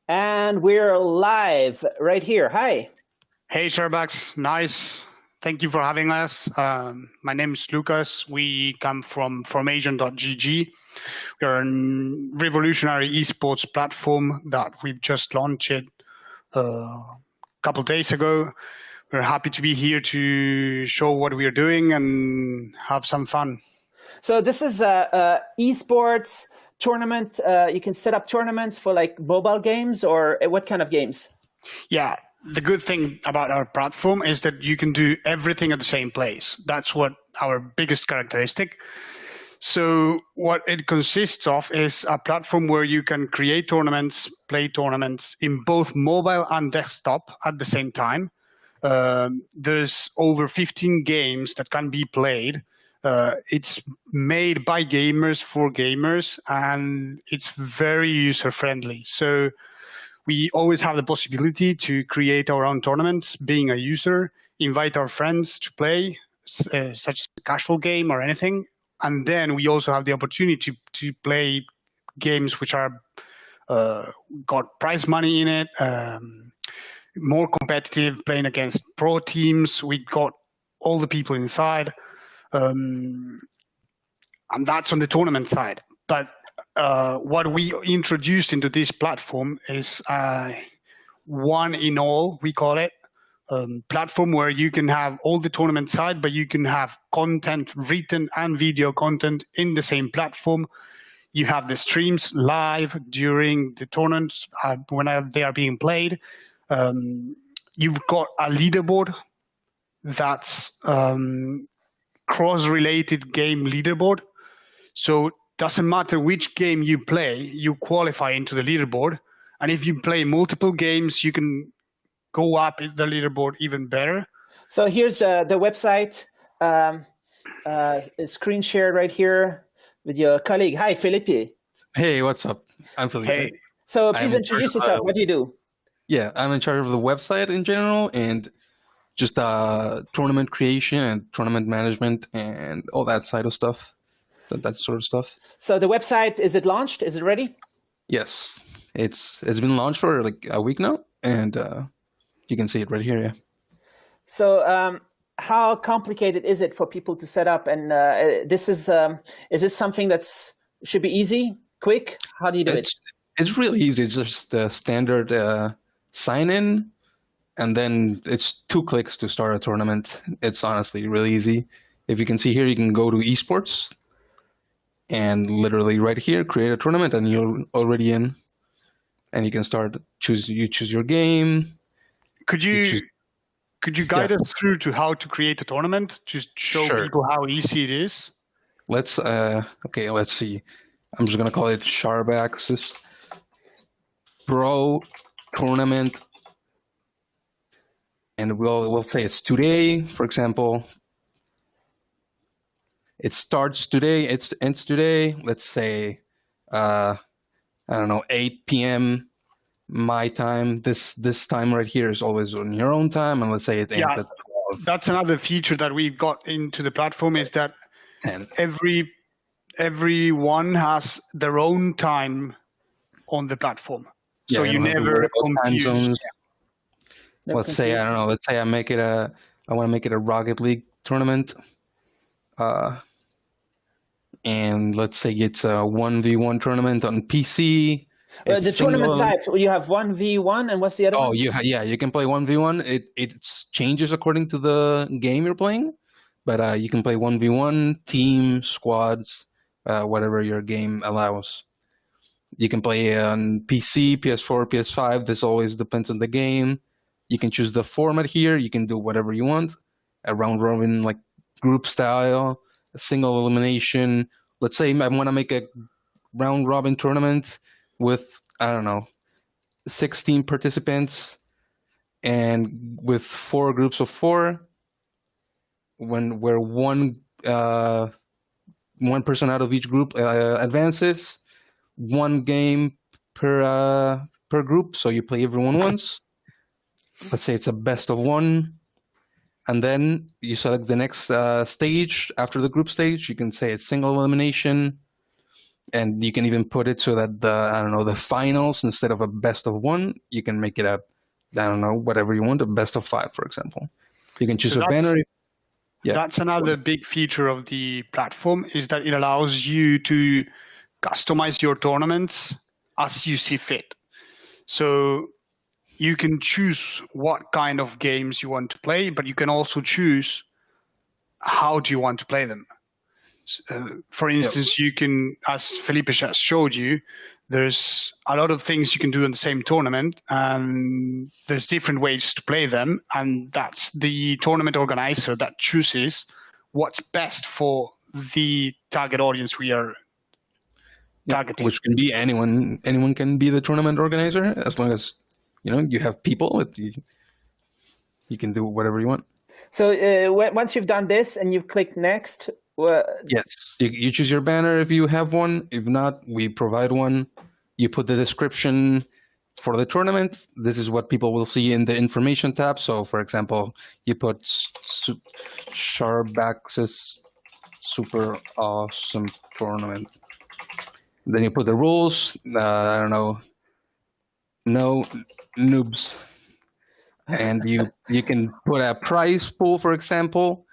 And we're live right here. Hi. Hey, Charbrax. Nice. Thank you for having us. My name is Lucas. We come from Formation.gg. We're a revolutionary esports platform that we've just launched a couple of days ago. We're happy to be here to show what we are doing and have some fun. So this is a esports tournament. You can set up tournaments for like mobile games, or what kind of games? Yeah, the good thing about our platform is that you can do everything at the same place. That's what our biggest characteristic. So what it consists of is a platform where you can create tournaments, play tournaments in both mobile and desktop at the same time. There's over 15 games that can be played. It's made by gamers for gamers, and it's very user-friendly. So we always have the possibility to create our own tournaments, being a user, invite our friends to play, such as a casual game or anything. And then we also have the opportunity to play games which are got prize money in it, more competitive, playing against pro teams. We got all the people inside, and that's on the tournament side. But what we introduced into this platform is one in all, we call it, platform where you can have all the tournament side, but you can have content, written and video content in the same platform. You have the streams live during the tournaments when they are being played. You've got a leaderboard that's cross-related game leaderboard. So doesn't matter which game you play, you qualify into the leaderboard. And if you play multiple games, you can go up the leaderboard even better. So here's the website, screen shared right here with your colleague. Hi, Felipe. Hey, what's up? I'm Felipe. Hey. So please introduce yourself. What do you do? Yeah, I'm in charge of the website in general and just tournament creation and tournament management and all that side of stuff, that sort of stuff. So the website, is it launched? Is it ready? Yes, it's been launched for like a week now, and you can see it right here. Yeah. So how complicated is it for people to set up? And is this something that's should be easy, quick? How do you do it? It's really easy. It's just a standard sign in, and then it's 2 clicks to start a tournament. It's honestly really easy. If you can see here, you can go to esports and literally right here, create a tournament, and you're already in. And you can start, choose your game. Could you guide us through to how to create a tournament to show people how easy it is? Let's see. I'm just gonna call it Charbrax Pro Tournament, and we'll say it's today, for example. It starts today. It ends today. Let's say, I don't know, 8 p.m. my time. This time right here is always on your own time, and let's say it ends at 12. That's another feature that we've got into the platform is that 10. Everyone has their own time on the platform, so you never confuse. Let's say, I don't know. Let's say I want to make it a Rocket League tournament, and let's say it's a 1v1 tournament on PC. The tournament type, you have 1v1, and what's the other one? You can play 1v1. It changes according to the game you're playing, but you can play 1v1, team, squads, whatever your game allows. You can play on PC, PS4, PS5. This always depends on the game. You can choose the format here. You can do whatever you want. A round robin, like group style, a single elimination. Let's say I want to make a round robin tournament with, I don't know, 16 participants and with 4 groups of 4, where one person out of each group advances, 1 game per group, so you play everyone once. Let's say it's a best of 1, and then you select the next stage after the group stage. You can say it's single elimination, And you can even put it so that the finals, instead of a best of one, you can make it a, whatever you want, a best of 5, for example. You can choose So a banner. Yeah. That's another big feature of the platform, is that it allows you to customize your tournaments as you see fit. So you can choose what kind of games you want to play, but you can also choose how do you want to play them. For instance, you can, as Felipe just showed you, there's a lot of things you can do in the same tournament, and there's different ways to play them, and that's the tournament organizer that chooses what's best for the target audience we are targeting. Which can be anyone. Anyone can be the tournament organizer, as long as you have people. You can do whatever you want. So once you've done this and you've clicked next, yes, you choose your banner if you have one. If not, we provide one. You put the description for the tournament. This is what people will see in the information tab. So, for example, you put Charbrax's super awesome tournament. Then you put the rules. No noobs. And you can put a prize pool, for example.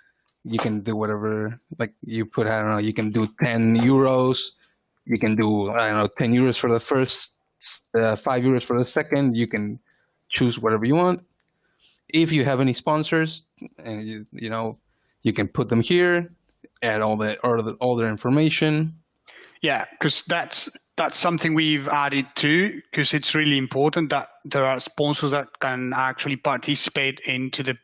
You can do whatever, like you put, you can do 10 euros. You can do, 10 euros for the first, 5 euros for the second. You can choose whatever you want. If you have any sponsors, and you can put them here, add all their information. Yeah, because that's something we've added too, because it's really important that there are sponsors that can actually participate into the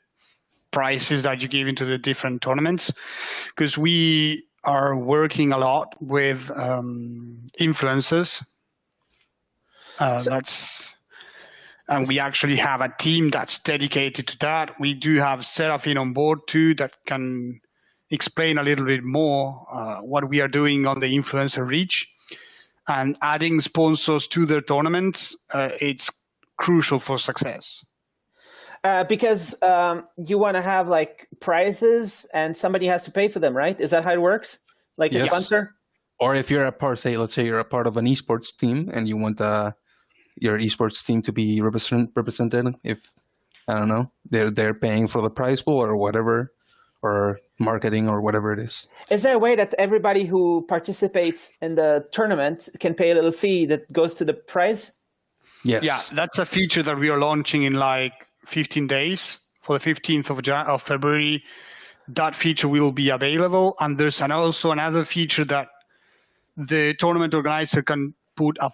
prices that you give into the different tournaments, because we are working a lot with influencers. And we actually have a team that's dedicated to that. We do have Serafin on board too that can explain a little bit more what we are doing on the influencer reach. And adding sponsors to their tournaments, it's crucial for success. Because you want to have like prizes and somebody has to pay for them, right? Is that how it works? Like a sponsor? Or if you're let's say you're a part of an esports team and you want your esports team to be represented, if, they're paying for the prize pool or whatever, or marketing or whatever it is. Is there a way that everybody who participates in the tournament can pay a little fee that goes to the prize? Yes. Yeah, that's a feature that we are launching in like 15 days. For the 15th of February, that feature will be available. And there's also another feature that the tournament organizer can put a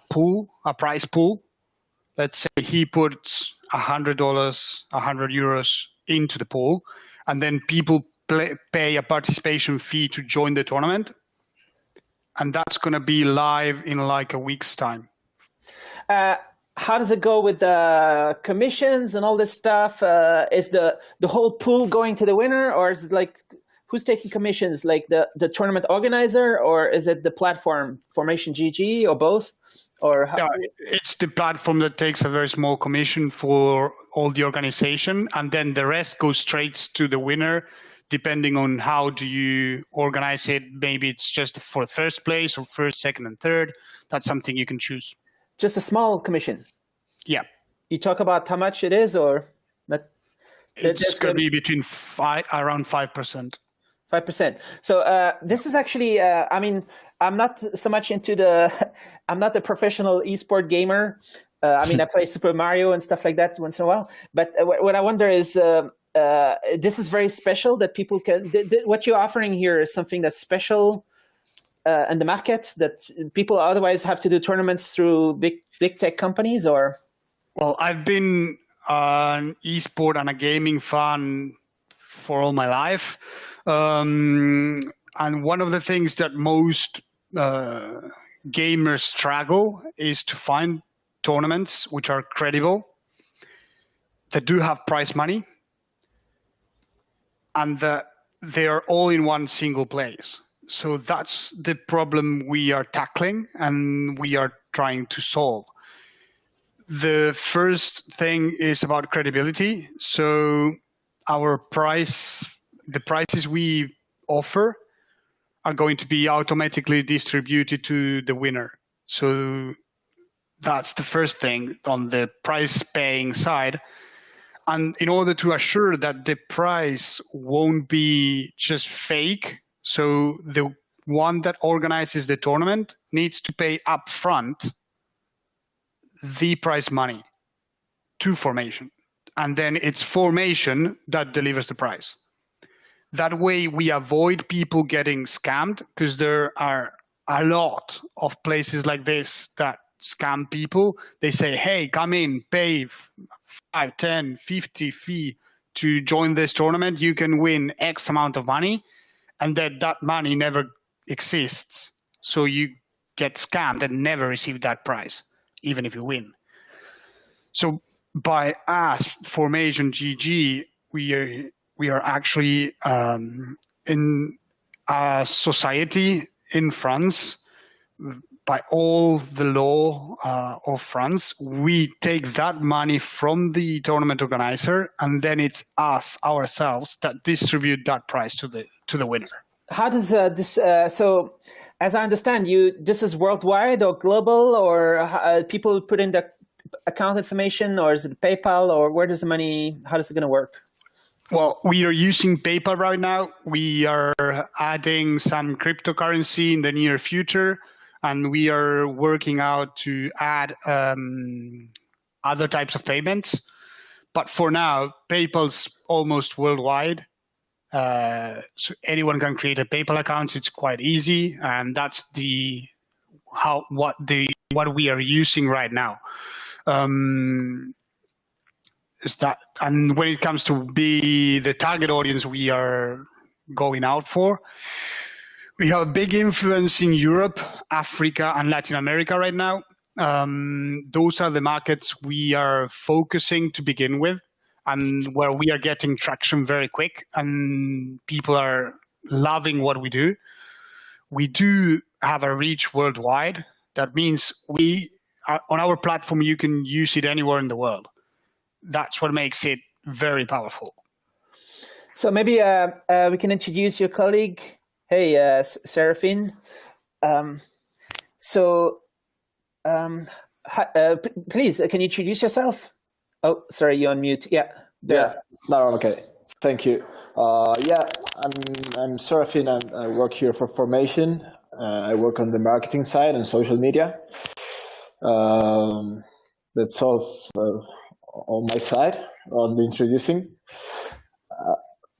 prize pool. Let's say he puts $100, 100 euros into the pool, and then people pay a participation fee to join the tournament. And that's going to be live in like a week's time. How does it go with the commissions and all this stuff? Is the whole pool going to the winner, or is it like who's taking commissions, like the tournament organizer, or is it the platform, Formation GG, or both? Or how? Yeah, it's the platform that takes a very small commission for all the organization, and then the rest goes straight to the winner, depending on how do you organize it. Maybe it's just for first place or first, second, and third. That's something you can choose. Just a small commission? Yeah. You talk about how much it is, or not? It's going to be between around 5%. 5%. So this is actually, I'm not so much I'm not a professional esport gamer. I play Super Mario and stuff like that once in a while. But what I wonder is, this is very special that people can, what you're offering here is something that's special in the market that people otherwise have to do tournaments through big tech companies, or? Well, I've been an esport and a gaming fan for all my life. And one of the things that most gamers struggle is to find tournaments which are credible, that do have prize money, and that they are all in one single place. So that's the problem we are tackling and we are trying to solve. The first thing is about credibility. So the prices we offer are going to be automatically distributed to the winner. So that's the first thing on the prize paying side. And in order to assure that the prize won't be just fake, so the one that organizes the tournament needs to pay upfront the prize money to Formation. And then it's Formation that delivers the prize. That way we avoid people getting scammed, because there are a lot of places like this that scam people. They say, hey, come in, pay 5, 10, 50 fee to join this tournament. You can win X amount of money. And then that money never exists. So you get scammed and never receive that prize, even if you win. So by us, Formation GG, we are actually in a society in France. By all the law of France, we take that money from the tournament organizer, and then it's us ourselves that distribute that prize to the winner. How does this? So, as I understand, this is worldwide or global, or people put in their account information, or is it PayPal, or where does the money? How is it going to work? Well, we are using PayPal right now. We are adding some cryptocurrency in the near future, and we are working out to add other types of payments. But for now, PayPal's almost worldwide. So anyone can create a PayPal account. It's quite easy, and that's what we are using right now. Is that, and when it comes to be the target audience we are going out for, we have a big influence in Europe, Africa, and Latin America right now. Those are the markets we are focusing to begin with, and where we are getting traction very quick, and people are loving what we do. We do have a reach worldwide. That means on our platform, you can use it anywhere in the world. That's what makes it very powerful. So maybe we can introduce your colleague. Hey, Serafin. Please, can you introduce yourself? Oh, sorry, you're on mute. Yeah. There. Yeah. No, okay. Thank you. I'm Serafin. I work here for Formation. I work on the marketing side and social media. That's all on my side on the introducing.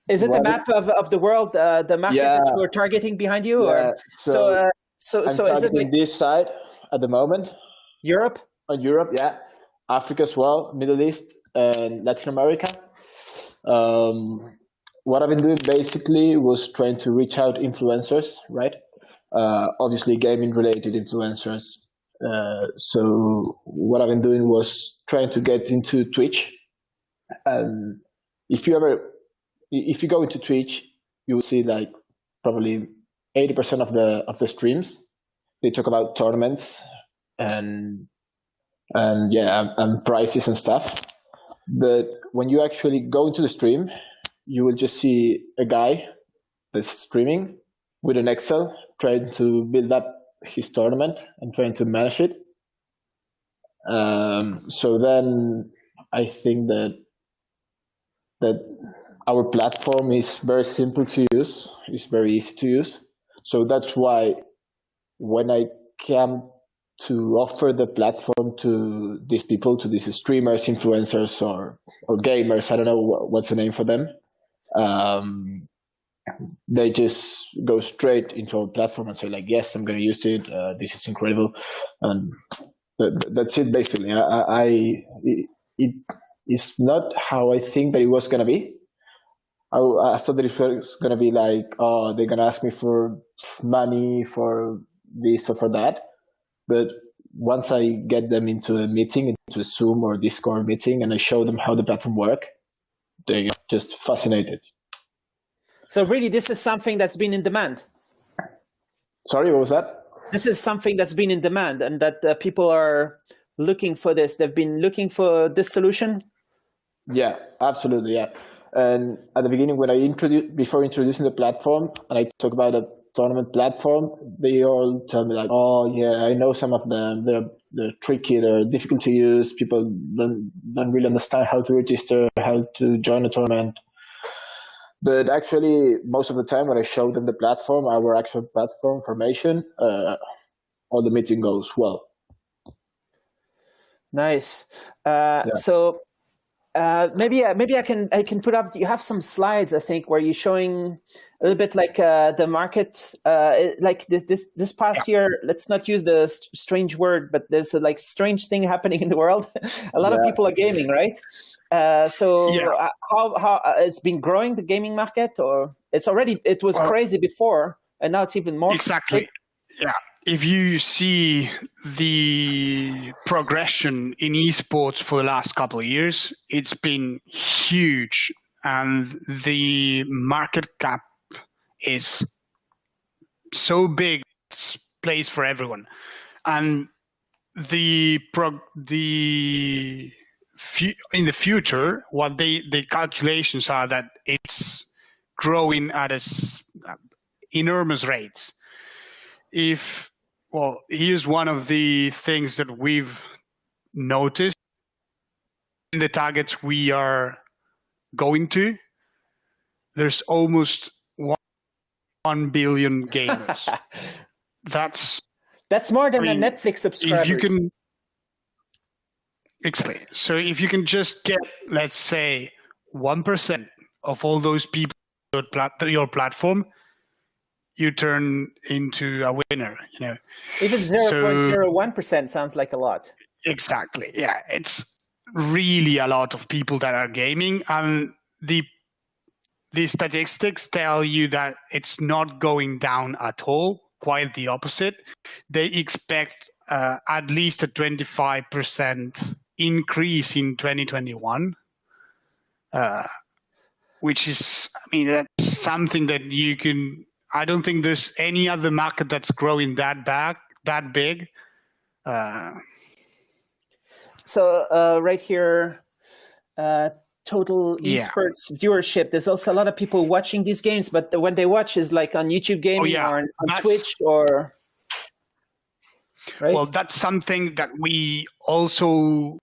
Is it the map of the world, the market that you're targeting behind you? Yeah. Or? So I'm targeting this side at the moment. Europe? Europe, yeah. Africa as well, Middle East, and Latin America. What I've been doing basically was trying to reach out influencers, right? Obviously gaming-related influencers. So what I've been doing was trying to get into Twitch. And if you go into Twitch, you will see like probably 80% of the streams. They talk about tournaments and prices and stuff. But when you actually go into the stream, you will just see a guy that's streaming with an Excel trying to build up his tournament and trying to manage it. So then I think that our platform is very simple to use. It's very easy to use. So that's why when I came to offer the platform to these people, to these streamers, influencers, or gamers, I don't know what's the name for them, they just go straight into our platform and say like, yes, I'm going to use it. This is incredible. And that's it basically. It's not how I think that it was going to be. I thought that it was going to be like, oh, they're going to ask me for money for this or for that. But once I get them into a meeting, into a Zoom or Discord meeting, and I show them how the platform works, they're just fascinated. So really, this is something that's been in demand. Sorry, what was that? This is something that's been in demand, and that people are looking for this. They've been looking for this solution. Yeah, absolutely, yeah. And at the beginning, when before introducing the platform, and I talk about that tournament platform, they all tell me like, oh yeah, I know some of them. They're tricky, they're difficult to use. People don't really understand how to register, how to join a tournament. But actually, most of the time when I show them the platform, our actual platform formation, all the meeting goes well. Nice. Yeah. So maybe I can put up. You have some slides, I think, where you're showing a little bit like the market. Like this past year, let's not use the strange word, but there's a like strange thing happening in the world. A lot of people are gaming, right? How it's been growing, the gaming market, or it was crazy before, and now it's even more. Exactly. Yeah. If you see the progression in esports for the last couple of years, it's been huge, and the market cap is so big, it's place for everyone. And in the future, what the calculations are that it's growing at enormous rates. Here's one of the things that we've noticed in the targets we are going to. There's almost 1 billion gamers. That's more than a Netflix subscribers. If you can, exactly. So if you can just get, let's say, 1% of all those people to your platform, you turn into a winner, you know. Even 0.01% sounds like a lot. Exactly. Yeah, it's really a lot of people that are gaming, and the statistics tell you that it's not going down at all. Quite the opposite. They expect at least a 25% increase in 2021, which is, I mean, that's something that you can. I don't think there's any other market that's growing that big. So right here, total esports viewership. There's also a lot of people watching these games, but when they watch is like on YouTube Gaming or on Twitch or. Right? Well, that's something that we also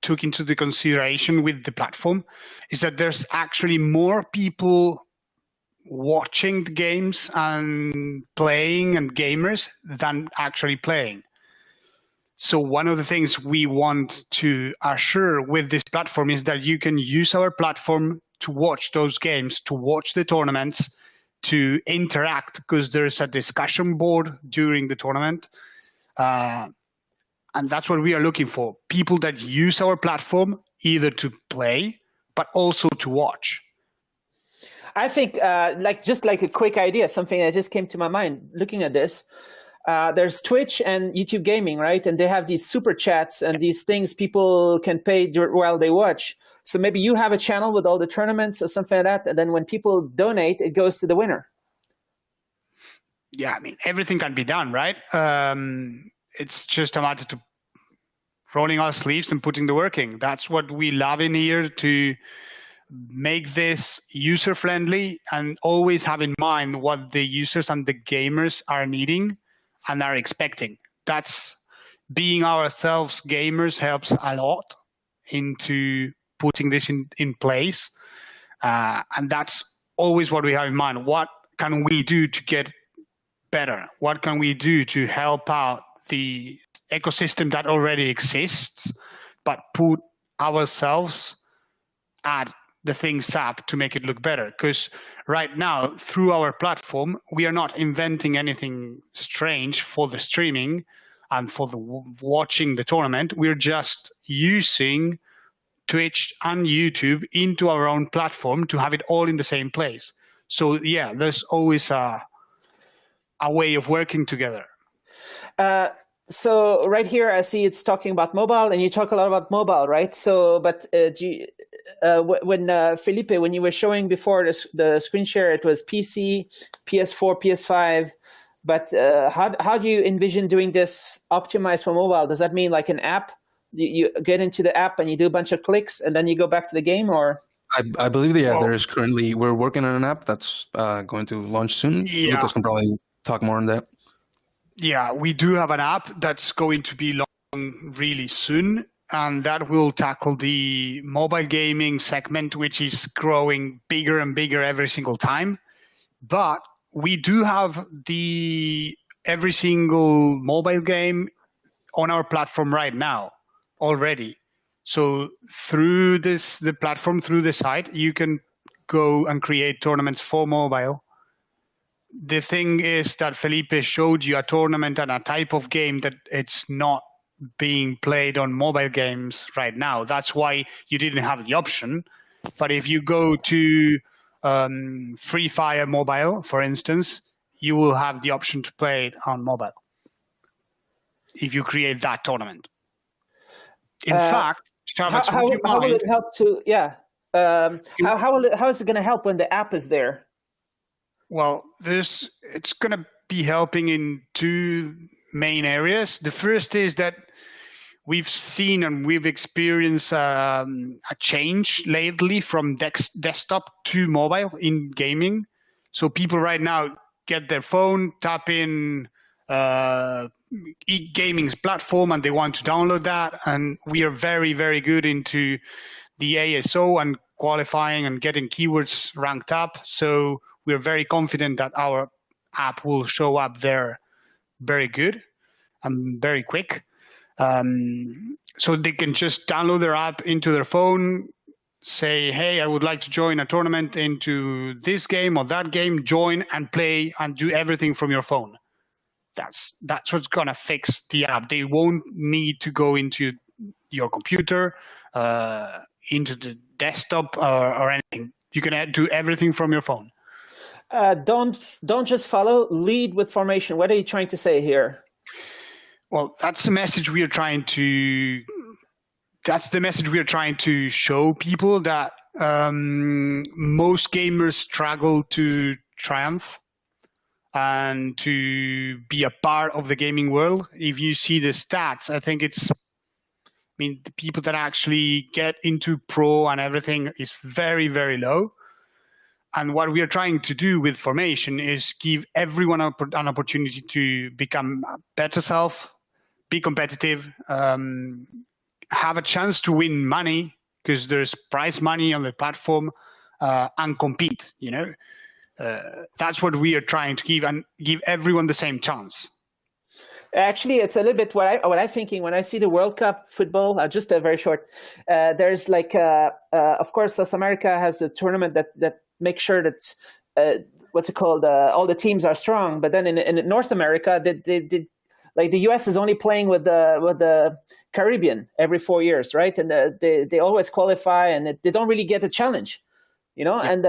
took into the consideration with the platform, is that there's actually more people watching the games and playing and gamers than actually playing. So one of the things we want to assure with this platform is that you can use our platform to watch those games, to watch the tournaments, to interact, because there's a discussion board during the tournament. And that's what we are looking for. People that use our platform either to play, but also to watch. I think just like a quick idea, something that just came to my mind looking at this. There's Twitch and YouTube Gaming, right? And they have these super chats and these things people can pay while they watch. So maybe you have a channel with all the tournaments or something like that. And then when people donate, it goes to the winner. Yeah, I mean, everything can be done, right? It's just a matter of rolling our sleeves and putting the work in. That's what we love in here, to make this user-friendly and always have in mind what the users and the gamers are needing and are expecting. That's being ourselves gamers helps a lot into putting this in place. And that's always what we have in mind. What can we do to get better? What can we do to help out the ecosystem that already exists, but put ourselves at the things up to make it look better? Because right now, through our platform, we are not inventing anything strange for the streaming and for the watching the tournament. We're just using Twitch and YouTube into our own platform to have it all in the same place. So yeah, there's always a way of working together. So right here, I see it's talking about mobile, and you talk a lot about mobile, right? So, but when Felipe, when you were showing before the screen share, it was PC, PS4, PS5. But how do you envision doing this optimized for mobile? Does that mean like an app? You get into the app and you do a bunch of clicks, and then you go back to the game, or? I believe that there is currently, we're working on an app that's going to launch soon. Yeah. Lucas can probably talk more on that? Yeah, we do have an app that's going to be launched really soon, and that will tackle the mobile gaming segment, which is growing bigger and bigger every single time. But we do have every single mobile game on our platform right now already. So through the platform, through the site, you can go and create tournaments for mobile. The thing is that Felipe showed you a tournament and a type of game that it's not being played on mobile games right now. That's why you didn't have the option. But if you go to Free Fire Mobile, for instance, you will have the option to play it on mobile if you create that tournament. In fact, Charbrax, how will it help to? Yeah. How is it going to help when the app is there? Well, it's going to be helping in two main areas. The first is that we've seen and we've experienced a change lately from desktop to mobile in gaming. So people right now get their phone, tap in gaming's platform, and they want to download that. And we are very, very good into the ASO and qualifying and getting keywords ranked up. So we're very confident that our app will show up there very good and very quick. So they can just download their app into their phone, say, hey, I would like to join a tournament into this game or that game, join and play and do everything from your phone. That's what's going to fix the app. They won't need to go into your computer, into the desktop or anything. You can do everything from your phone. Don't just follow, lead with formation. What are you trying to say here? Well, that's the message we are trying to. That's the message we are trying to show people, that most gamers struggle to triumph and to be a part of the gaming world. If you see the stats, I think the people that actually get into pro and everything is very, very low. And what we are trying to do with formation is give everyone an opportunity to become a better self, be competitive, have a chance to win money, because there's prize money on the platform, and compete. That's what we are trying to give, and give everyone the same chance. Actually, it's a little bit what I'm thinking when I see the World Cup football. Just a very short. There's of course, South America has the tournament that makes sure that what's it called? All the teams are strong. But then in North America, they like the US is only playing with the Caribbean every 4 years, right? And they always qualify, and they don't really get a challenge, Yeah. And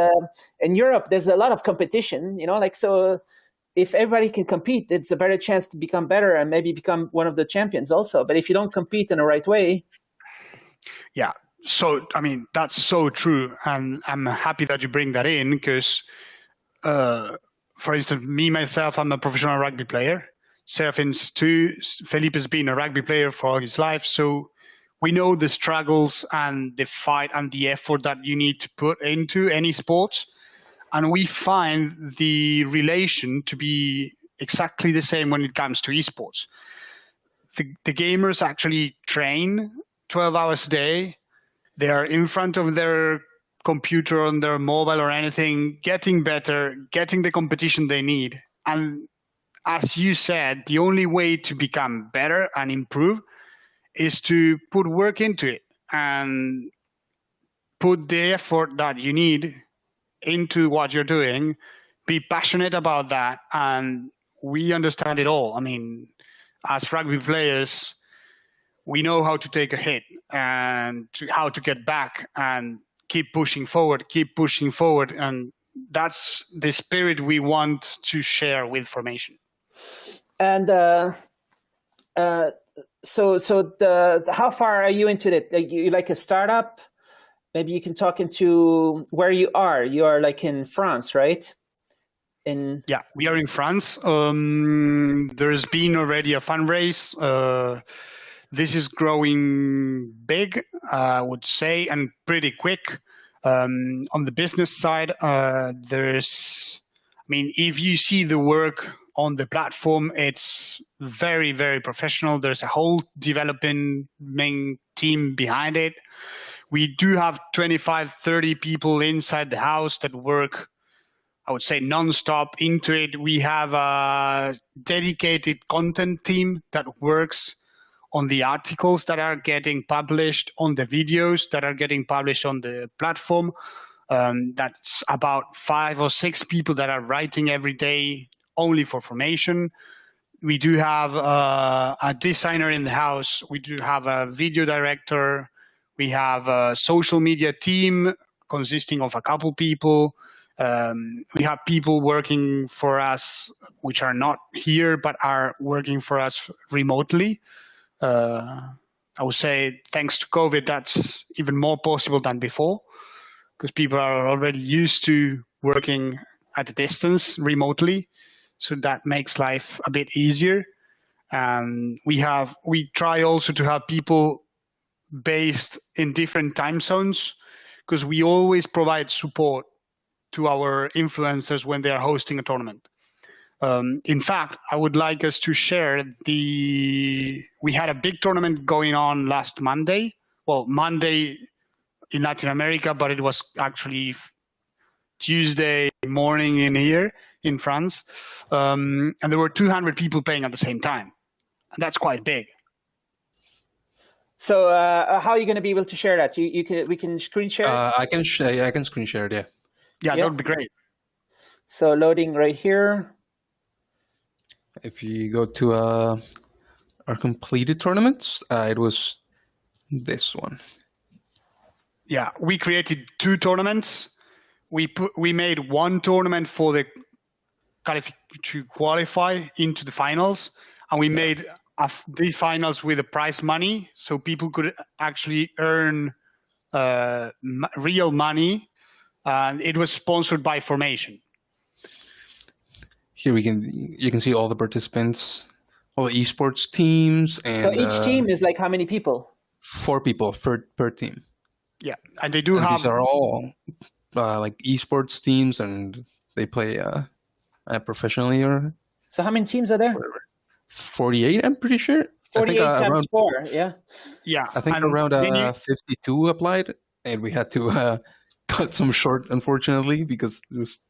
in Europe, there's a lot of competition, so. If everybody can compete, it's a better chance to become better and maybe become one of the champions also. But if you don't compete in the right way. Yeah. So, that's so true. And I'm happy that you bring that in because, for instance, myself, I'm a professional rugby player. Serafin's too. Felipe has been a rugby player for all his life. So we know the struggles and the fight and the effort that you need to put into any sports. And we find the relation to be exactly the same when it comes to esports. The gamers actually train 12 hours a day. They are in front of their computer, on their mobile or anything, getting better, getting the competition they need. And as you said, the only way to become better and improve is to put work into it and put the effort that you need into what you're doing, be passionate about that, and we understand it all. As rugby players, we know how to take a hit and how to get back and keep pushing forward, and that's the spirit we want to share with formation. And so how far are you into it? Like you like a startup? Maybe you can talk into where you are. You are like in France, right? Yeah, we are in France. There's been already a fundraise. This is growing big, I would say, and pretty quick. On the business side, if you see the work on the platform, it's very, very professional. There's a whole developing main team behind it. We do have 25, 30 people inside the house that work, I would say, non-stop into it. We have a dedicated content team that works on the articles that are getting published, on the videos that are getting published on the platform. That's about 5 or 6 people that are writing every day only for formation. We do have a designer in the house. We do have a video director. We have a social media team consisting of a couple people. We have people working for us which are not here but are working for us remotely. I would say thanks to COVID, that's even more possible than before, because people are already used to working at a distance remotely. So that makes life a bit easier. We try also to have people based in different time zones, because we always provide support to our influencers when they are hosting a tournament. In fact, I would like us to share we had a big tournament going on last Monday. Well, Monday in Latin America, but it was actually Tuesday morning in here in France. And there were 200 people playing at the same time. And that's quite big. So how are you going to be able to share that? We can screen share it? I can screen share it, yeah. Yeah, that would be great. So loading right here. If you go to our completed tournaments, it was this one. Yeah, we created 2 tournaments. We made one tournament for to qualify into the finals, and we made the finals with the prize money, so people could actually earn real money. And it was sponsored by Formation. Here you can see all the participants, all the esports teams, and so each team is like how many people? 4 people per team. Yeah, and they do have. These are all like esports teams, and they play professionally. Or so how many teams are there? 48, I'm pretty sure. 48 times around, 4, yeah. Yeah, I think around 52 applied, and we had to cut some short, unfortunately, because it was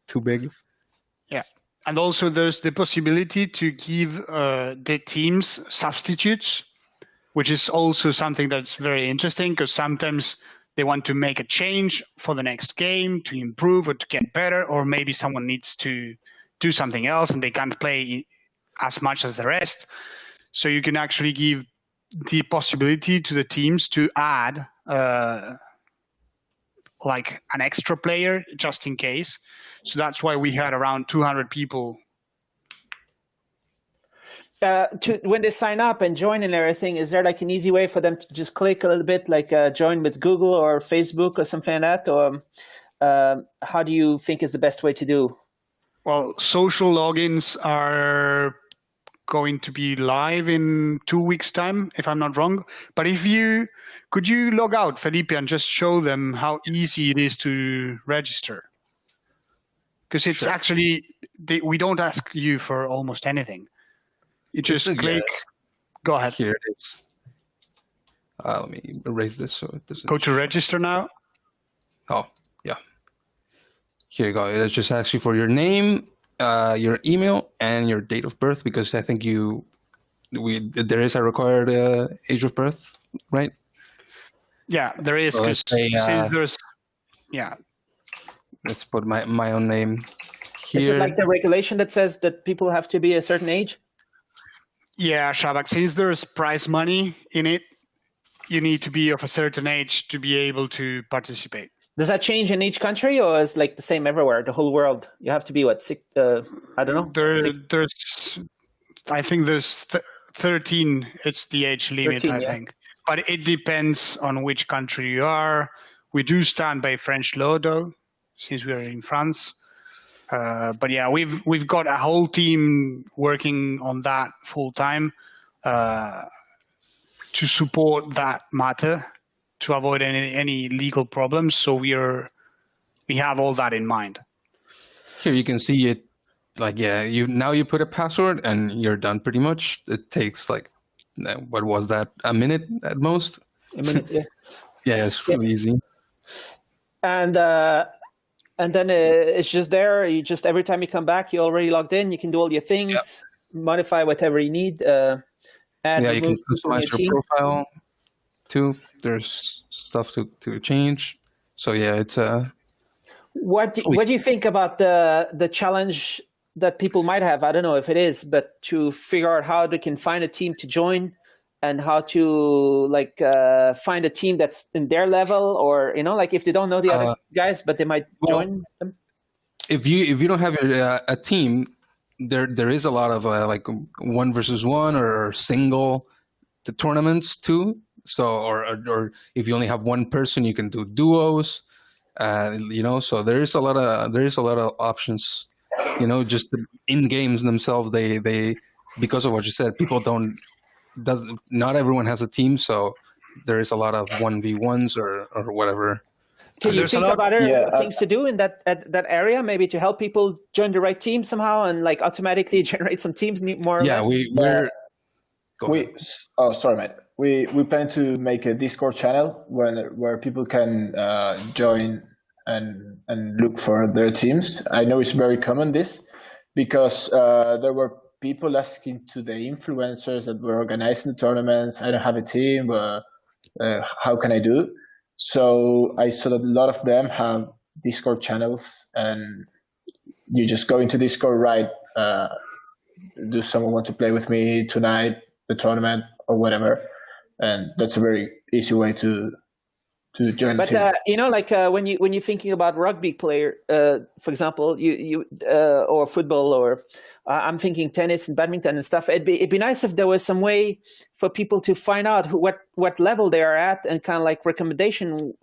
too big. Yeah, and also there's the possibility to give the teams substitutes, which is also something that's very interesting, because sometimes they want to make a change for the next game to improve or to get better, or maybe someone needs to do something else and they can't play as much as the rest. So you can actually give the possibility to the teams to add like an extra player just in case. So that's why we had around 200 people. When they sign up and join and everything, is there like an easy way for them to just click a little bit, like join with Google or Facebook or something like that? Or how do you think is the best way to do? Well, social logins are going to be live in 2 weeks' time, if I'm not wrong. But could you log out, Felipe, and just show them how easy it is to register? Because it's actually, we don't ask you for almost anything. You just click. Go ahead. Here it is. Let me erase this so it doesn't. Go to register now. Oh, yeah. Here you go. It just asks you for your name, your email, and your date of birth, because I think there is a required age of birth, right? Yeah, there is. So since there's, yeah. Let's put my own name here. Is it like the regulation that says that people have to be a certain age? Yeah, Charbrax, since there's prize money in it, you need to be of a certain age to be able to participate. Does that change in each country, or is like the same everywhere, the whole world? You have to be what, I don't know. I think there's 13. It's the age limit, 13, I think. But it depends on which country you are. We do stand by French law, though, since we are in France. But yeah, we've got a whole team working on that full time to support that matter, to avoid any legal problems. So we have all that in mind. Here you can see it like you put a password and you're done pretty much. It takes like, what was that, a minute at most? A minute, yeah. Yeah, it's really easy. And then it's just there. You just, every time you come back, you're already logged in. You can do all your things, modify whatever you need. Add, you can customize your team. profile too. There's stuff to change. So yeah, it's What do you think about the challenge that people might have? I don't know if it is, but to figure out how they can find a team to join, and how to find a team that's in their level, or like if they don't know the other guys, but they might join them. If you don't have a team, there is a lot of like 1 versus 1 or single the tournaments too. So or if you only have one person, you can do duos. So there is a lot of options. Just in games themselves, they because of what you said, people not everyone has a team, so there is a lot of 1v1s or whatever. Can you think of other things to do in that area, maybe to help people join the right team somehow, and like automatically generate some teams more? Or less? Sorry, mate. We plan to make a Discord channel where people can join and look for their teams. I know it's very common this, because there were people asking to the influencers that were organizing the tournaments, I don't have a team, how can I do? So I saw that a lot of them have Discord channels, and you just go into Discord, write, do someone want to play with me tonight, the tournament, or whatever. And that's a very easy way to join. But when you're thinking about rugby player, for example, you or football, or I'm thinking tennis and badminton and stuff. It'd be nice if there was some way for people to find out what level they are at, and kind of like recommendation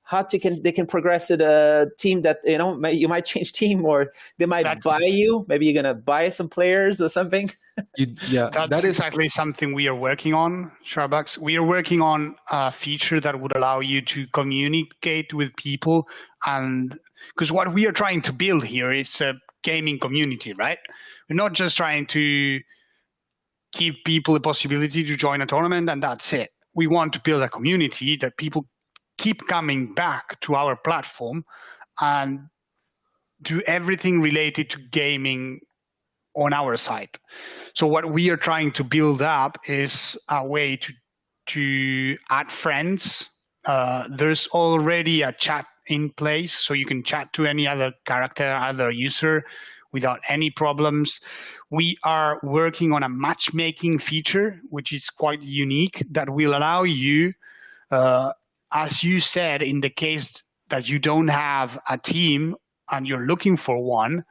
how they can progress to the team that you might change team, or they might buy you. Maybe you're gonna buy some players or something. That's exactly something we are working on, Charbrax. We are working on a feature that would allow you to communicate with people, and because what we are trying to build here is a gaming community, right? We're not just trying to give people the possibility to join a tournament and that's it. We want to build a community that people keep coming back to our platform and do everything related to gaming on our site. So what we are trying to build up is a way to add friends. There's already a chat in place, so you can chat to any other character, other user, without any problems. We are working on a matchmaking feature, which is quite unique, that will allow you, as you said, in the case that you don't have a team and you're looking for one,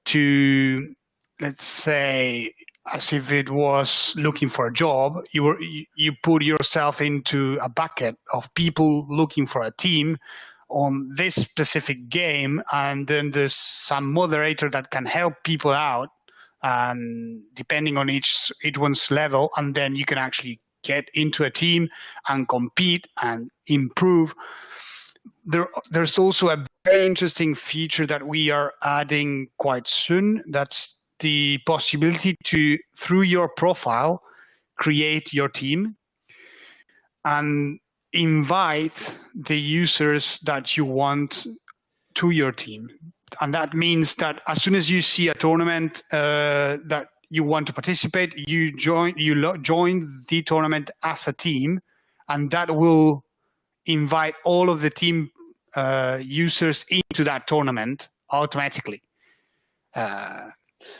to, let's say, as if it was looking for a job, you put yourself into a bucket of people looking for a team on this specific game, and then there's some moderator that can help people out, and depending on each one's level, and then you can actually get into a team and compete and improve. There's also a very interesting feature that we are adding quite soon. That's the possibility to, through your profile, create your team and invite the users that you want to your team. And that means that as soon as you see a tournament that you want to participate, you join the tournament as a team, and that will invite all of the team users into that tournament automatically.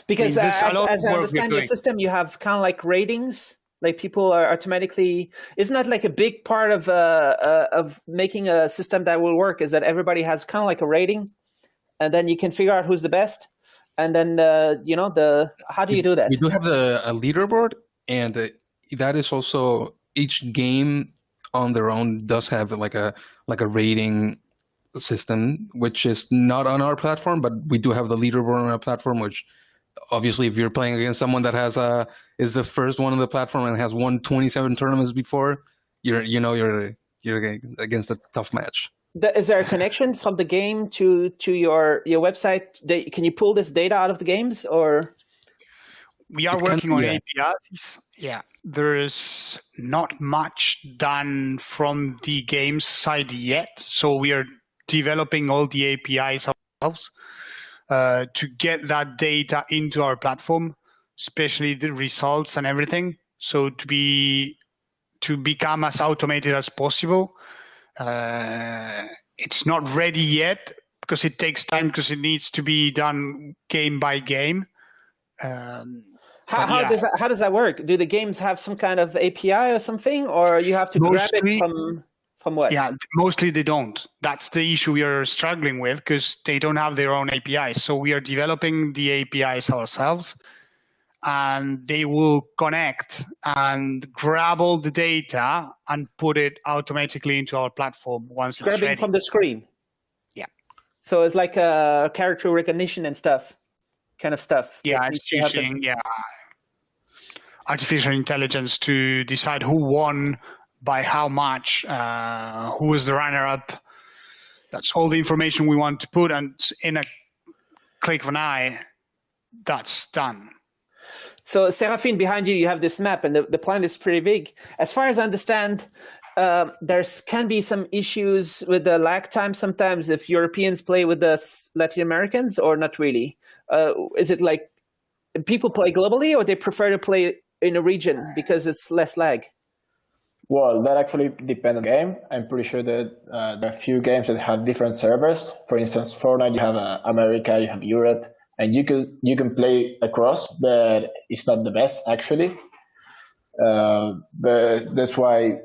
Because as I understand your system, you have kind of like ratings. Like people are automatically. Isn't that like a big part of making a system that will work? Is that everybody has kind of like a rating, and then you can figure out who's the best, and then how do you do that? We do have a leaderboard, and that is also, each game on their own does have like a rating system, which is not on our platform, but we do have the leaderboard on our platform, which obviously if you're playing against someone that is the first one on the platform and has won 27 tournaments before, you're against a tough match. Is there a connection from the game to your website? Can you pull this data out of the games, or? We are working on APIs. Yeah, there is not much done from the games side yet. So we are developing all the APIs ourselves to get that data into our platform, especially the results and everything. So to become as automated as possible. It's not ready yet because it takes time, because it needs to be done game by game. How does that work? Do the games have some kind of API or something, or you have to grab it from what? Yeah, mostly they don't. That's the issue we are struggling with, because they don't have their own APIs. So we are developing the APIs ourselves, and they will connect and grab all the data and put it automatically into our platform once it's ready. Grabbing from the screen. Yeah. So it's like character recognition and stuff, kind of stuff. Yeah, it's using artificial intelligence to decide who won by how much, who was the runner-up. That's all the information we want to put, and in a click of an eye, that's done. So, Seraphine, behind you, you have this map, and the planet is pretty big. As far as I understand, there can be some issues with the lag time sometimes if Europeans play with the Latin Americans, or not really. Is it like people play globally, or they prefer to play in a region because it's less lag? Well, that actually depends on the game. I'm pretty sure that there are a few games that have different servers. For instance, Fortnite, you have America, you have Europe, and you can play across, but it's not the best actually. But that's why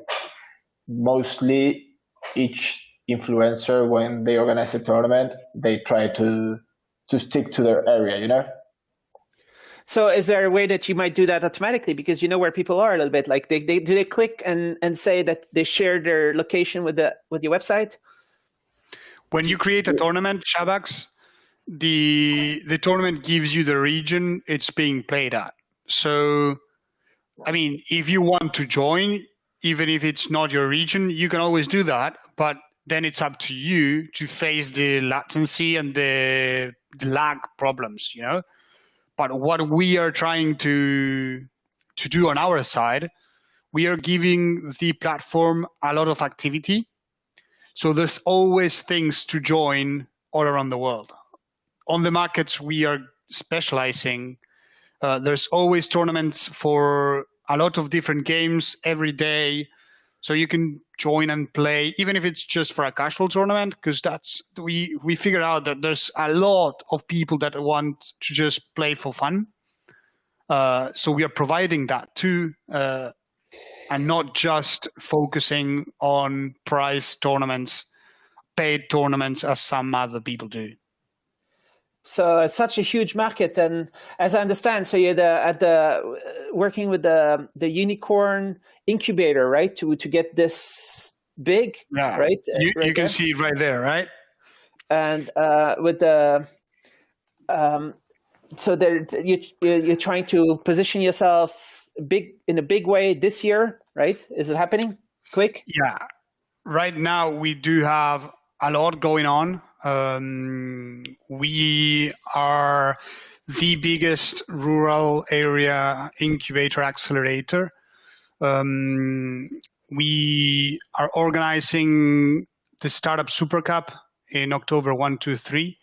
mostly each influencer, when they organize a tournament, they try to stick to their area, you know? So is there a way that you might do that automatically, because you know where people are a little bit? Like do they click and say that they share their location with your website? When you create a tournament, Charbrax, the tournament gives you the region it's being played at. So, I mean, if you want to join, even if it's not your region, you can always do that. But then it's up to you to face the latency and the lag problems, you know? But what we are trying to do on our side, we are giving the platform a lot of activity. So there's always things to join all around the world. On the markets we are specializing, there's always tournaments for a lot of different games every day. So you can join and play, even if it's just for a casual tournament, because we figured out that there's a lot of people that want to just play for fun. So we are providing that too, and not just focusing on prize tournaments, paid tournaments, as some other people do. So it's such a huge market, and as I understand, so you're working with the unicorn incubator, right? To get this big, yeah. Right? You can see it right there, right? And with the so you're trying to position yourself in a big way this year, right? Is it happening quick? Yeah, right now we do have a lot going on. We are the biggest rural area incubator accelerator. We are organizing the Startup Super Cup in October 1, 2, 3.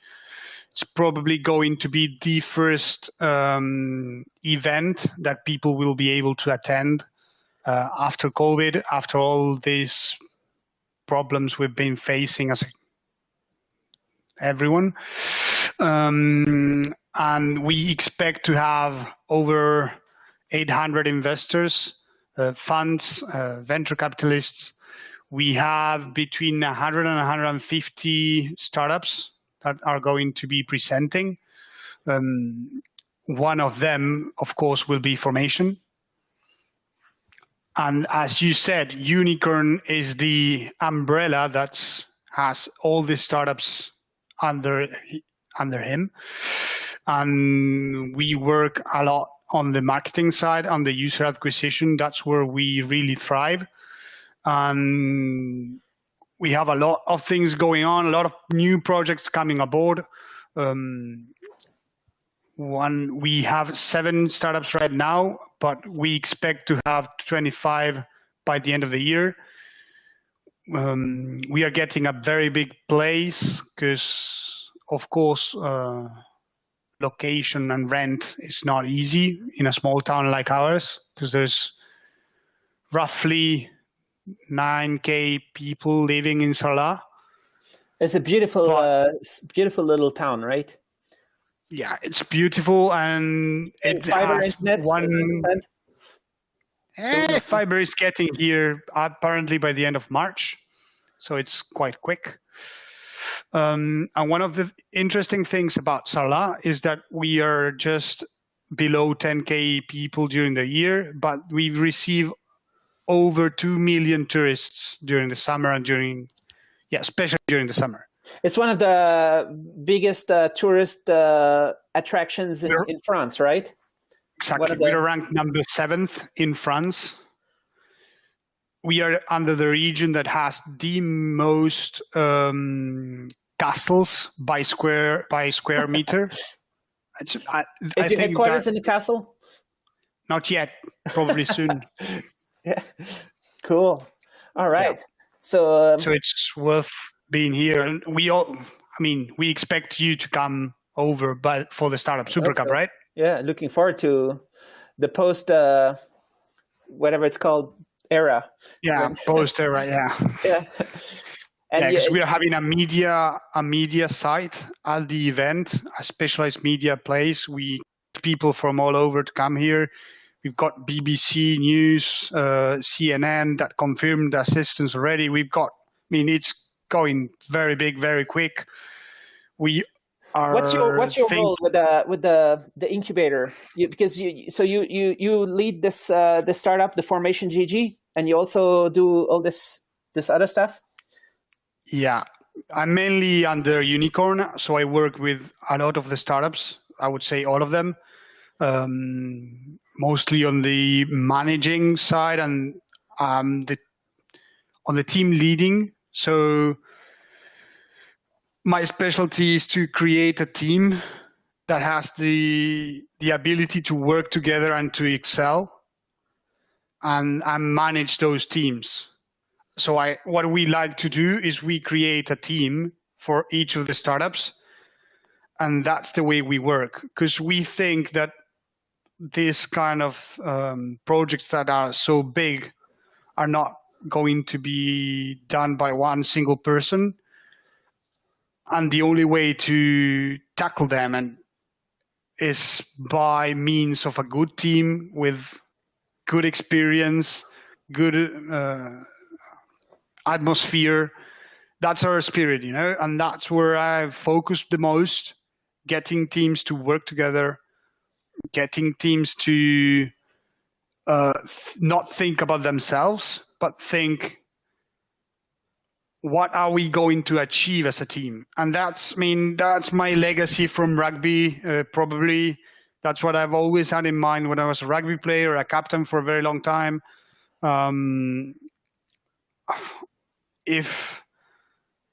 It's probably going to be the first event that people will be able to attend after COVID, after all these problems we've been facing as everyone. And we expect to have over 800 investors, funds, venture capitalists. We have between 100 and 150 startups that are going to be presenting. One of them, of course, will be Formation. And as you said, Unicorn is the umbrella that has all the startups under him. And we work a lot on the marketing side, on the user acquisition. That's where we really thrive. And we have a lot of things going on, a lot of new projects coming aboard. We have 7 startups right now, but we expect to have 25 by the end of the year. We are getting a very big place because, of course, location and rent is not easy in a small town like ours, because there's roughly 9K people living in Sarlat. It's a beautiful, beautiful little town, right? Yeah, it's beautiful, and it fiber has internet. Fiber is getting here apparently by the end of March, so it's quite quick. And one of the interesting things about Sarlat is that we are just below 10K people during the year, but we receive over 2 million tourists during the summer and especially during the summer. It's one of the biggest tourist attractions in France, right? Exactly. We are ranked number 7th in France. We are under the region that has the most castles by square meter. Is your headquarters in the castle? Not yet. Probably soon. Yeah. Cool. All right. Yeah. So it's worth being here, and we expect you to come over for the Startup Super Cup, right? Yeah, looking forward to the post whatever it's called era. Yeah, post era. Yeah. Yeah. Because we are having a media site at the event, a specialized media place. We people from all over to come here. We've got BBC News, CNN that confirmed assistance already. It's going very big, very quick. We are. What's your role with the incubator? Because you lead this the startup, the Formation GG, and you also do all this other stuff. Yeah, I'm mainly under Unicorn, so I work with a lot of the startups. I would say all of them. Mostly on the managing side and on the team leading. So my specialty is to create a team that has the ability to work together and to excel, and manage those teams. So what we like to do is we create a team for each of the startups, and that's the way we work, because we think that this kind of projects that are so big are not going to be done by one single person. And the only way to tackle them is by means of a good team with good experience, good atmosphere. That's our spirit, and that's where I've focused the most, getting teams to work together, getting teams to not think about themselves, but think, what are we going to achieve as a team? And that's my legacy from rugby. Probably that's what I've always had in mind when I was a rugby player, a captain for a very long time. If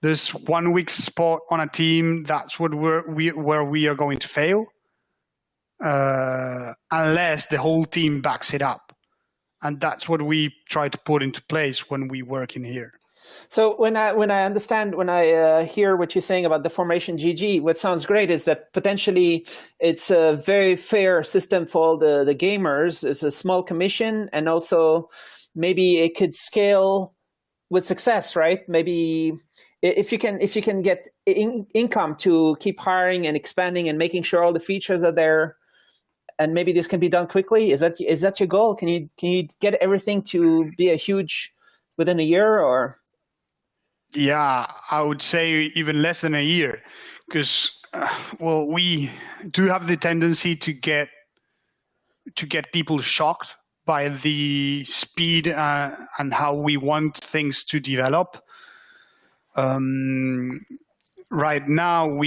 there's one weak spot on a team, that's where we are going to fail. Unless the whole team backs it up. And that's what we try to put into place when we work in here. So when I hear what you're saying about the Formation GG, what sounds great is that potentially it's a very fair system for all the gamers. It's a small commission, and also maybe it could scale with success, right? Maybe if you can get income to keep hiring and expanding and making sure all the features are there, and maybe this can be done quickly. Is that your goal? Can you get everything to be a huge within a year, or? Yeah, I would say even less than a year, because we do have the tendency to get people shocked by the speed and how we want things to develop. Right now,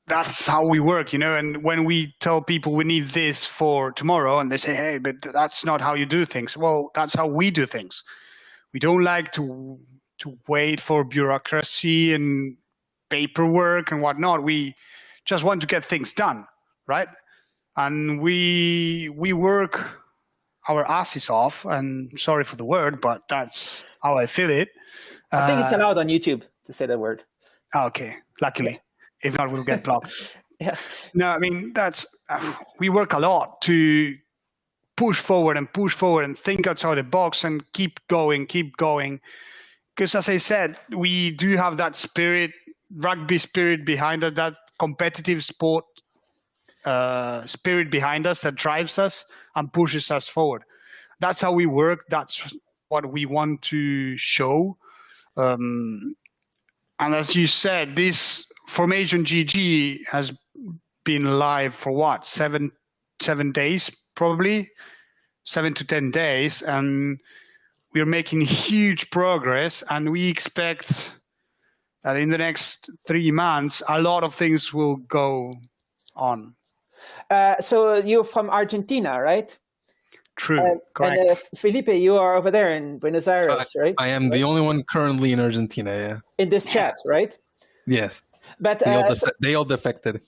that's how we work, and when we tell people we need this for tomorrow, and they say, hey, but that's not how you do things. Well, that's how we do things. We don't like to wait for bureaucracy and paperwork and whatnot. We just want to get things done, right? And we work our asses off. And sorry for the word, but that's how I feel it. I think it's allowed on YouTube to say that word. Okay, luckily. Yeah. If not, we'll get blocked. Yeah. No, I mean, that's we work a lot to push forward and think outside the box and keep going. Because as I said, we do have that spirit, rugby spirit behind it, that competitive sport spirit behind us that drives us and pushes us forward. That's how we work. That's what we want to show. And as you said, this Formation GG has been live for what, 7 days, probably 7 to 10 days, and we're making huge progress, and we expect that in the next 3 months a lot of things will go on. So you're from Argentina, right? True, correct. And Felipe, you are over there in Buenos Aires, right? I am the only one currently in Argentina, yeah. In this chat, right? Yes. But they all defected.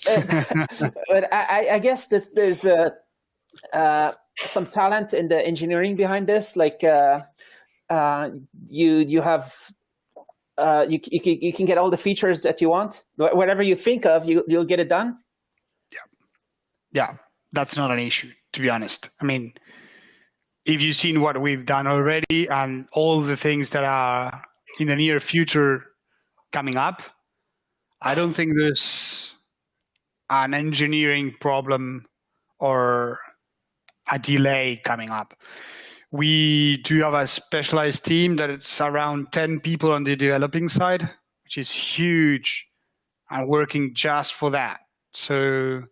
But I guess there's some talent in the engineering behind this. Like you have you can get all the features that you want. Whatever you think of, you'll get it done. Yeah, that's not an issue, to be honest. I mean, if you've seen what we've done already and all the things that are in the near future coming up, I don't think there's an engineering problem or a delay coming up. We do have a specialized team that it's around 10 people on the developing side, which is huge, and working just for that. So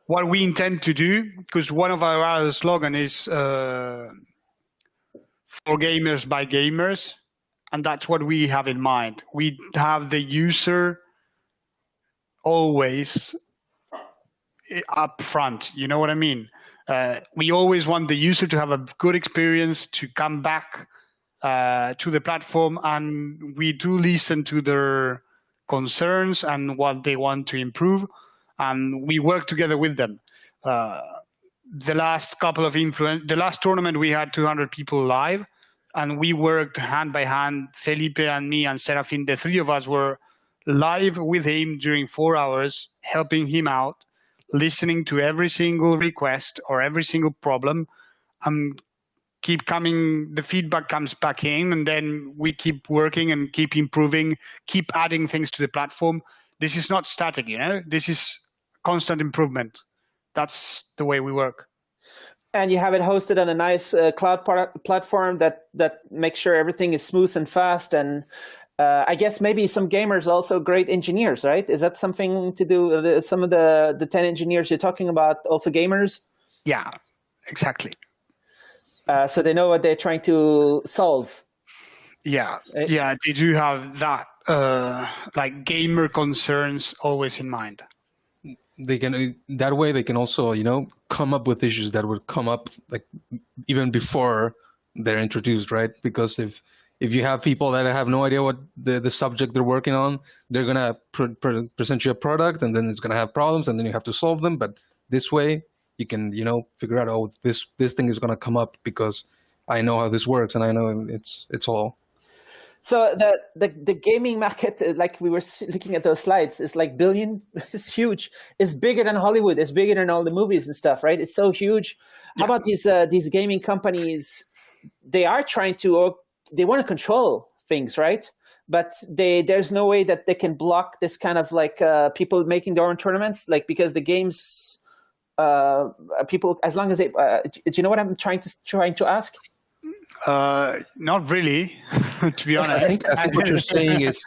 what we intend to do, because one of our other slogan is for gamers by gamers, and that's what we have in mind. We have the user always up front, you know what I mean? We always want the user to have a good experience, to come back to the platform, and we do listen to their concerns and what they want to improve, and we work together with them. The last tournament we had 200 people live, and we worked hand by hand. Felipe and me and Serafin, the three of us were live with him during 4 hours, helping him out, listening to every single request or every single problem, and the feedback comes back in, and then we keep working and keep improving, keep adding things to the platform. This is not static, this is constant improvement. That's the way we work. And you have it hosted on a nice cloud platform that makes sure everything is smooth and fast. And I guess maybe some gamers are also great engineers, right? Is that something to do with some of the 10 engineers you're talking about, also gamers? Yeah, exactly. So they know what they're trying to solve. Yeah, they do have that, like gamer concerns always in mind. They can that way they can also come up with issues that would come up like even before they're introduced, right? Because if you have people that have no idea what the subject they're working on, they're gonna present you a product, and then it's gonna have problems, and then you have to solve them. But this way you can figure out, oh, this thing is gonna come up because I know how this works, and I know it's all. So the gaming market, like we were looking at those slides, is like billion. It's huge. It's bigger than Hollywood. It's bigger than all the movies and stuff, right? It's so huge. Yeah. How about these gaming companies? They are they want to control things, right? But there's no way that they can block this kind of like people making their own tournaments, like because the games people, as long as they do you know what I'm trying to ask? Not really, to be honest. I think what you're saying is,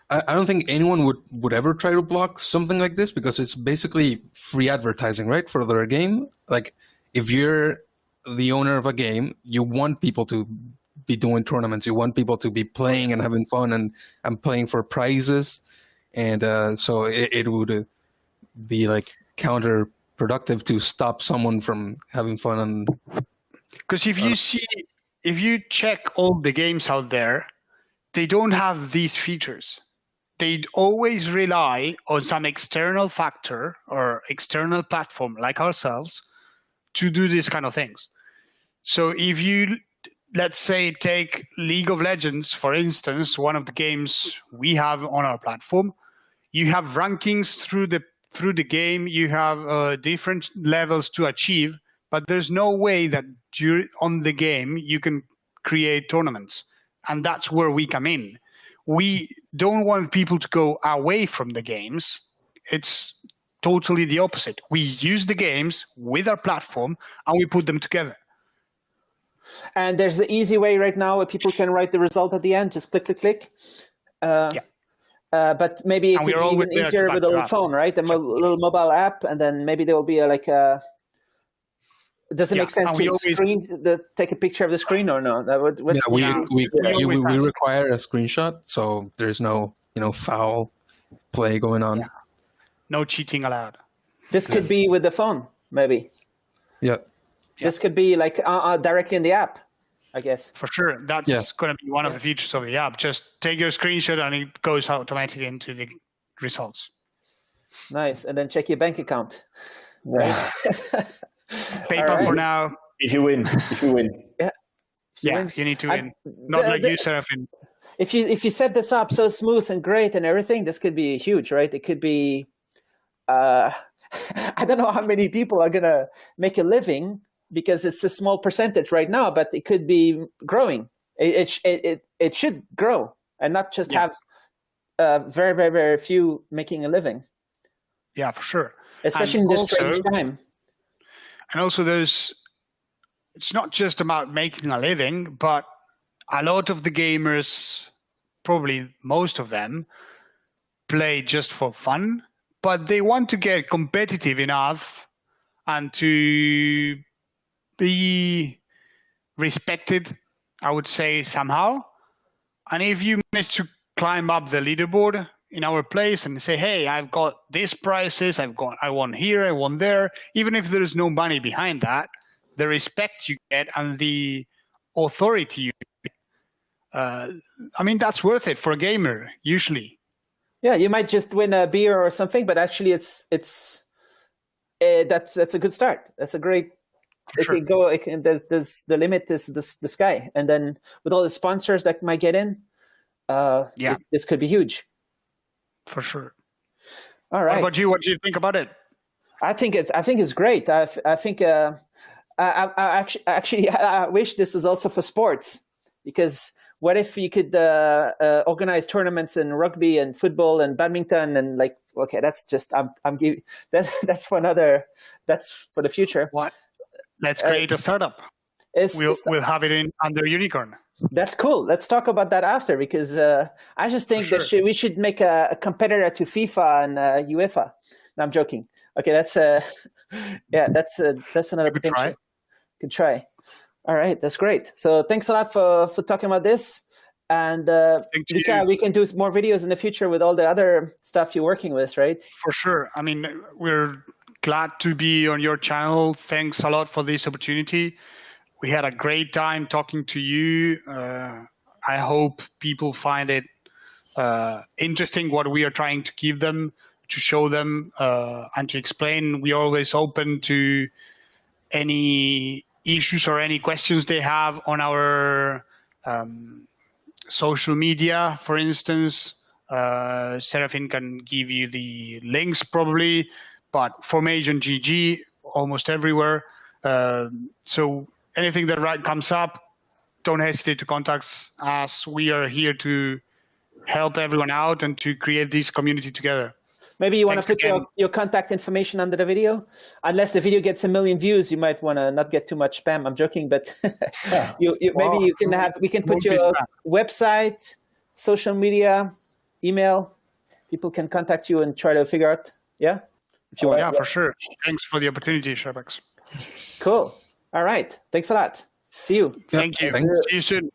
I don't think anyone would ever try to block something like this, because it's basically free advertising, right, for their game. Like, if you're the owner of a game, you want people to be doing tournaments. You want people to be playing and having fun and playing for prizes. And so it would be like counterproductive to stop someone from having fun. Because if you see if you check all the games out there, they don't have these features. They always rely on some external factor or external platform like ourselves to do these kind of things. So if you, let's say, take League of Legends, for instance, one of the games we have on our platform, you have rankings through the game, you have different levels to achieve, but there's no way that on the game you can create tournaments. And that's where we come in. We don't want people to go away from the games. It's totally the opposite. We use the games with our platform and we put them together. And there's the easy way right now where people can write the result at the end. Just click, click, click. But maybe it could be even easier with a little phone, right? A little mobile app, and then maybe there will be does it make sense to take a picture of the screen or no? That would. We require a screenshot, so there's no foul play going on. Yeah. No cheating allowed. This could be with the phone, maybe. Yeah. This could be like directly in the app, I guess. For sure. That's going to be one of the features of the app. Just take your screenshot and it goes automatically into the results. Nice. And then check your bank account. Right? PayPal for now. If you win. Yeah. You need to win. Not like you, Serafin. If you set this up so smooth and great and everything, this could be huge, right? It could be... I don't know how many people are going to make a living because it's a small percentage right now, but it could be growing. It should grow and not just have very, very, very few making a living. Yeah, for sure. Especially in this strange time. And also it's not just about making a living, but a lot of the gamers, probably most of them, play just for fun, but they want to get competitive enough and to be respected, I would say, somehow. And if you manage to climb up the leaderboard in our place and say, hey, I've got these prices, I won here, I won there, even if there's no money behind that, the respect you get and the authority you get, that's worth it for a gamer, usually. Yeah, you might just win a beer or something, but actually that's a good start. That's a great... Can go. There's the limit is the sky, and then with all the sponsors that might get in, this could be huge. For sure. All right. What about you? What do you think about it? I think it's great. I think I actually I wish this was also for sports, because what if you could organize tournaments in rugby and football and badminton and that's just I'm giving that's for the future. What? Let's create a startup. We'll have it under Unicorn. That's cool. Let's talk about that after, because I just think that we should make a competitor to FIFA and UEFA. No, I'm joking. Okay, that's another potential. Good try. All right, that's great. So thanks a lot for talking about this. And Luca, we can do more videos in the future with all the other stuff you're working with, right? For sure. We're glad to be on your channel. Thanks a lot for this opportunity. We had a great time talking to you. I hope people find it interesting what we are trying to give them, to show them, and to explain. We're always open to any issues or any questions they have on our social media, for instance. Serafin can give you the links probably, but Formation GG almost everywhere. So anything that comes up, don't hesitate to contact us. We are here to help everyone out and to create this community together. Maybe you want to put your contact information under the video. Unless the video gets 1 million views, you might want to not get too much spam. I'm joking, but we can put your website, social media, email. People can contact you and try to figure out, if you want. Yeah, for sure. Thanks for the opportunity, Charbrax. Cool. All right. Thanks a lot. See you. Thank you. Thanks. See you soon.